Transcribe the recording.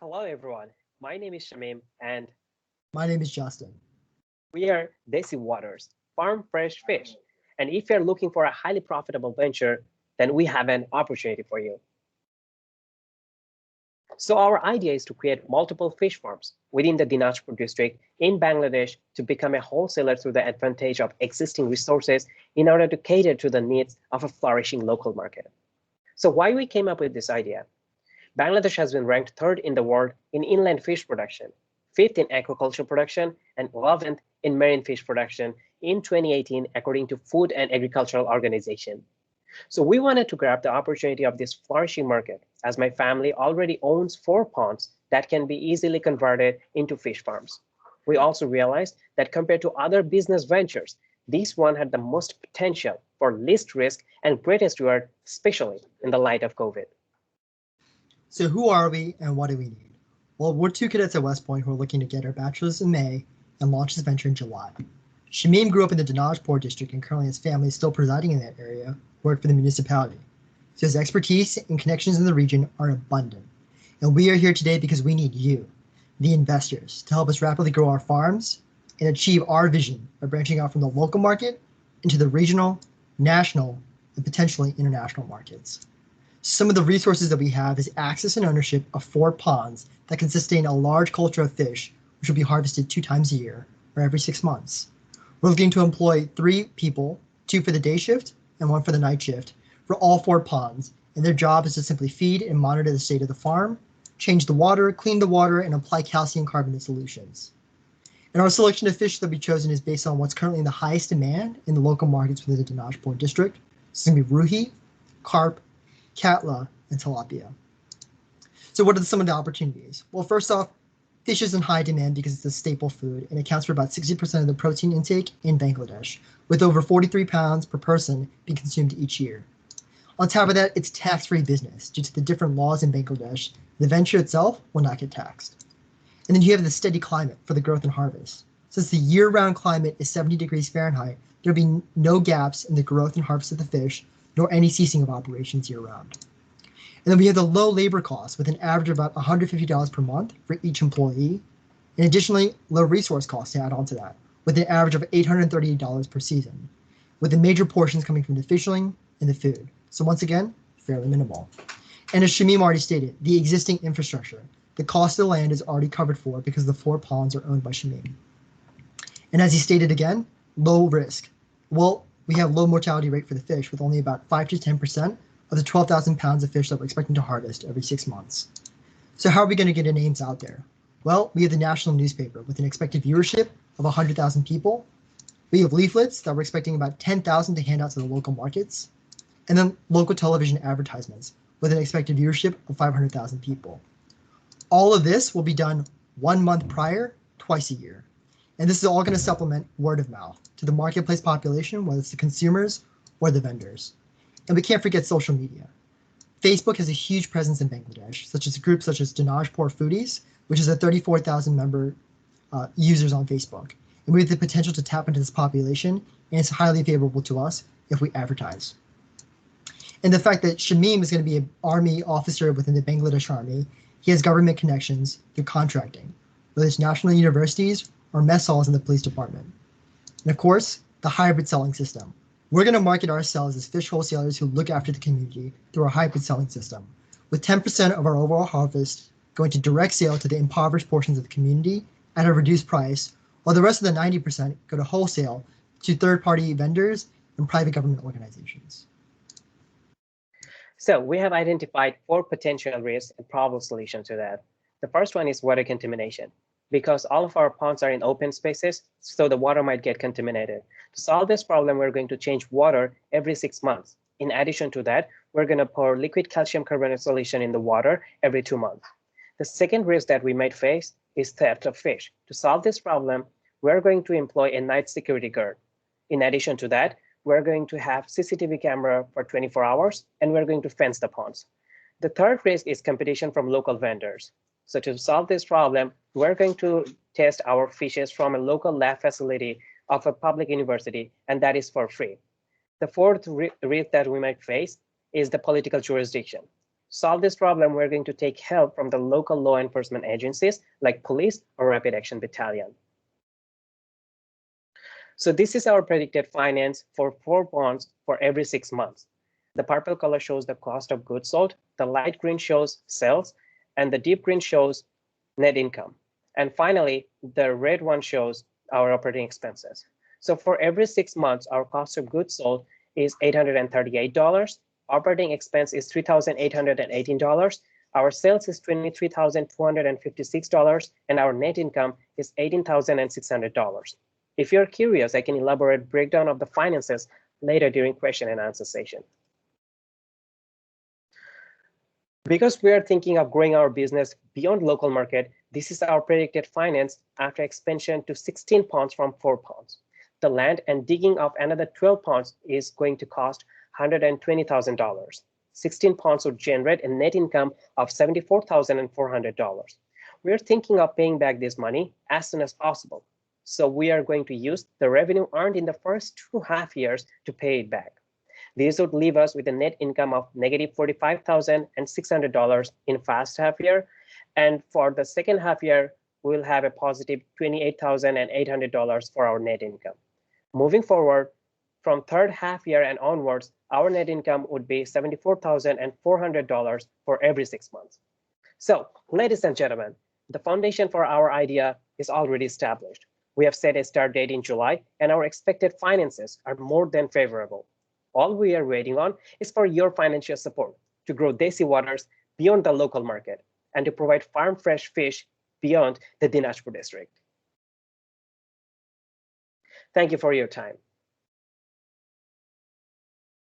Hello, everyone. My name is Shamim, and My name is Justin. we are Desi Waters, farm fresh fish. And if you're looking for a highly profitable venture, then we have an opportunity for you. So, our idea is to create multiple fish farms within the Dinajpur district in Bangladesh to become a wholesaler through the advantage of existing resources in order to cater to the needs of a flourishing local market. So, why we came up with this idea? Bangladesh has been ranked third in the world in inland fish production, fifth in aquaculture production, and 11th in marine fish production in 2018, according to Food and Agricultural Organization. So we wanted to grab the opportunity of this flourishing market, as my family already owns 4 ponds that can be easily converted into fish farms. We also realized that compared to other business ventures, this one had the most potential for least risk and greatest reward, especially in the light of COVID. So who are we and what do we need? Well, we're two cadets at West Point who are looking to get our bachelor's in May and launch this venture in July. Shamim grew up in the Dinajpur district and currently his family is still presiding in that area, worked for the municipality. So his expertise and connections in the region are abundant. And we are here today because we need you, the investors, to help us rapidly grow our farms and achieve our vision of branching out from the local market into the regional, national, and potentially international markets. Some of the resources that we have is access and ownership of 4 ponds that can sustain a large culture of fish, which will be harvested 2 times a year or every 6 months. We're looking to employ 3 people, 2 for the day shift and 1 for the night shift, for all 4 ponds, and their job is to simply feed and monitor the state of the farm, change the water, clean the water, and apply calcium carbonate solutions. And our selection of fish that we chosen is based on what's currently in the highest demand in the local markets within the Dinajpur district. It's going to be ruhi, carp, catla, and tilapia. So what are some of the opportunities? Well, first off, fish is in high demand because it's a staple food and accounts for about 60% of the protein intake in Bangladesh, with over 43 pounds per person being consumed each year. On top of that, it's tax-free business. Due to the different laws in Bangladesh, the venture itself will not get taxed. And then you have the steady climate for the growth and harvest. Since the year-round climate is 70 degrees Fahrenheit, there'll be no gaps in the growth and harvest of the fish, nor any ceasing of operations year-round. And then we have the low labor costs with an average of about $150 per month for each employee, and additionally, low resource costs to add on to that, with an average of $838 per season, with the major portions coming from the fishing and the food. So once again, fairly minimal. And as Shamim already stated, the existing infrastructure, the cost of the land is already covered for because the 4 ponds are owned by Shamim. And as he stated again, low risk. Well, we have low mortality rate for the fish with only about 5 to 10% of the 12,000 pounds of fish that we're expecting to harvest every 6 months. So how are we going to get our names out there? Well, we have the national newspaper with an expected viewership of 100,000 people. We have leaflets that we're expecting about 10,000 to hand out to the local markets. And then local television advertisements with an expected viewership of 500,000 people. All of this will be done 1 month prior, twice a year. And this is all going to supplement word of mouth to the marketplace population, whether it's the consumers or the vendors. And we can't forget social media. Facebook has a huge presence in Bangladesh, such as groups such as Dinajpur Foodies, which is a 34,000 member users on Facebook. And we have the potential to tap into this population, and it's highly favorable to us if we advertise. And the fact that Shamim is going to be an army officer within the Bangladesh army, he has government connections through contracting, whether it's national universities or mess halls in the police department. And of course, the hybrid selling system. We're going to market ourselves as fish wholesalers who look after the community through our hybrid selling system, with 10% of our overall harvest going to direct sale to the impoverished portions of the community at a reduced price, while the rest of the 90% go to wholesale to third-party vendors and private government organizations. So we have identified 4 potential risks and problem solutions to that. The first one is water contamination, because all of our ponds are in open spaces, so the water might get contaminated. To solve this problem, we're going to change water every 6 months. In addition to that, we're going to pour liquid calcium carbonate solution in the water every 2 months. The second risk that we might face is theft of fish. To solve this problem, we're going to employ a night security guard. In addition to that, we're going to have CCTV camera for 24 hours, and we're going to fence the ponds. The third risk is competition from local vendors. So to solve this problem, we're going to test our fishes from a local lab facility of a public university, and that is for free. The fourth risk that we might face is the political jurisdiction. solve this problem, we're going to take help from the local law enforcement agencies like police or rapid action battalion. So this is our predicted finance for 4 bonds for every 6 months. The purple color shows the cost of goods sold, the light green shows sales, and the deep green shows net income. And finally, the red one shows our operating expenses. So for every 6 months, our cost of goods sold is $838. Operating expense is $3,818. Our sales is $23,256, and our net income is $18,600. If you're curious, I can elaborate breakdown of the finances later during question and answer session. Because we are thinking of growing our business beyond local market, this is our predicted finance after expansion to 16 ponds from 4 ponds. The land and digging of another 12 ponds is going to cost $120,000. 16 ponds would generate a net income of $74,400. We are thinking of paying back this money as soon as possible. So we are going to use the revenue earned in the first 2.5 years to pay it back. This would leave us with a net income of negative $45,600 in first half year. And for the second half year, we'll have a positive $28,800 for our net income. Moving forward, from third half year and onwards, our net income would be $74,400 for every 6 months. So, ladies and gentlemen, the foundation for our idea is already established. We have set a start date in July, and our expected finances are more than favorable. All we are waiting on is for your financial support to grow Desi waters beyond the local market and to provide farm fresh fish beyond the Dinajpur district. Thank you for your time.